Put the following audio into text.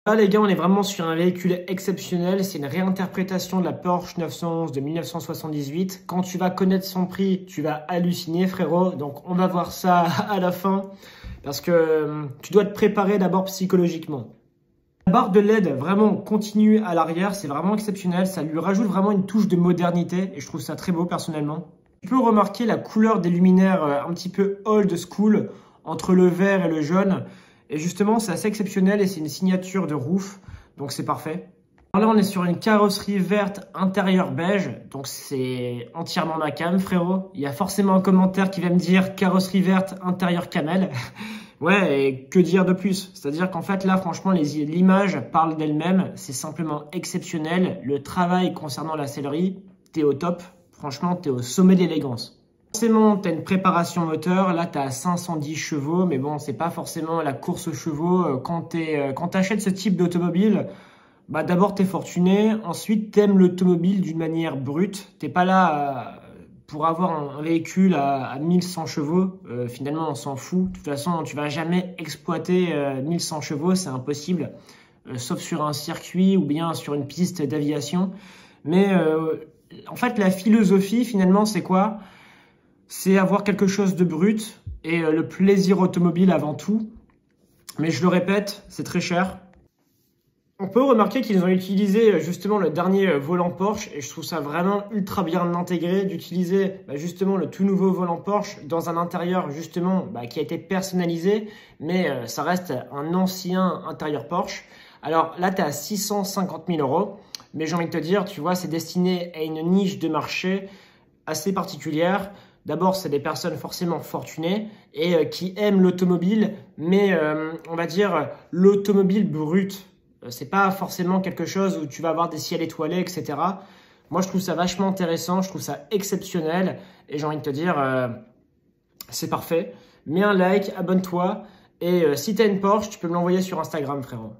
Là les gars, on est vraiment sur un véhicule exceptionnel, c'est une réinterprétation de la Porsche 911 de 1978. Quand tu vas connaître son prix, tu vas halluciner frérot, donc on va voir ça à la fin, parce que tu dois te préparer d'abord psychologiquement. La barre de LED vraiment continue à l'arrière, c'est vraiment exceptionnel, ça lui rajoute vraiment une touche de modernité et je trouve ça très beau personnellement. Tu peux remarquer la couleur des luminaires un petit peu old school entre le vert et le jaune. Et justement, c'est assez exceptionnel et c'est une signature de roof, donc c'est parfait. Alors là, on est sur une carrosserie verte intérieur beige, donc c'est entièrement ma cam, frérot. Il y a forcément un commentaire qui va me dire carrosserie verte intérieur camel. Ouais, et que dire de plus? C'est-à-dire qu'en fait, là, franchement, l'image parle d'elle-même. C'est simplement exceptionnel. Le travail concernant la sellerie, t'es au top. Franchement, t'es au sommet d'élégance. Forcément, tu as une préparation moteur, là tu as 510 chevaux, mais bon, c'est pas forcément la course aux chevaux. Quand tu achètes ce type d'automobile, bah d'abord tu es fortuné, ensuite tu aimes l'automobile d'une manière brute. T'es pas là pour avoir un véhicule à 1100 chevaux, finalement on s'en fout. De toute façon, tu vas jamais exploiter 1100 chevaux, c'est impossible, sauf sur un circuit ou bien sur une piste d'aviation. Mais en fait, la philosophie finalement, c'est quoi? C'est avoir quelque chose de brut et le plaisir automobile avant tout. Mais je le répète, c'est très cher. On peut remarquer qu'ils ont utilisé justement le dernier volant Porsche et je trouve ça vraiment ultra bien intégré d'utiliser justement le tout nouveau volant Porsche dans un intérieur justement qui a été personnalisé, mais ça reste un ancien intérieur Porsche. Alors là, tu es à 650 000 €, mais j'ai envie de te dire, tu vois, c'est destiné à une niche de marché assez particulière. D'abord, c'est des personnes forcément fortunées et qui aiment l'automobile, mais on va dire l'automobile brute. C'est pas forcément quelque chose où tu vas avoir des ciels étoilés, etc. Moi, je trouve ça vachement intéressant, je trouve ça exceptionnel et j'ai envie de te dire, c'est parfait. Mets un like, abonne-toi et si tu as une Porsche, tu peux me l'envoyer sur Instagram, frérot.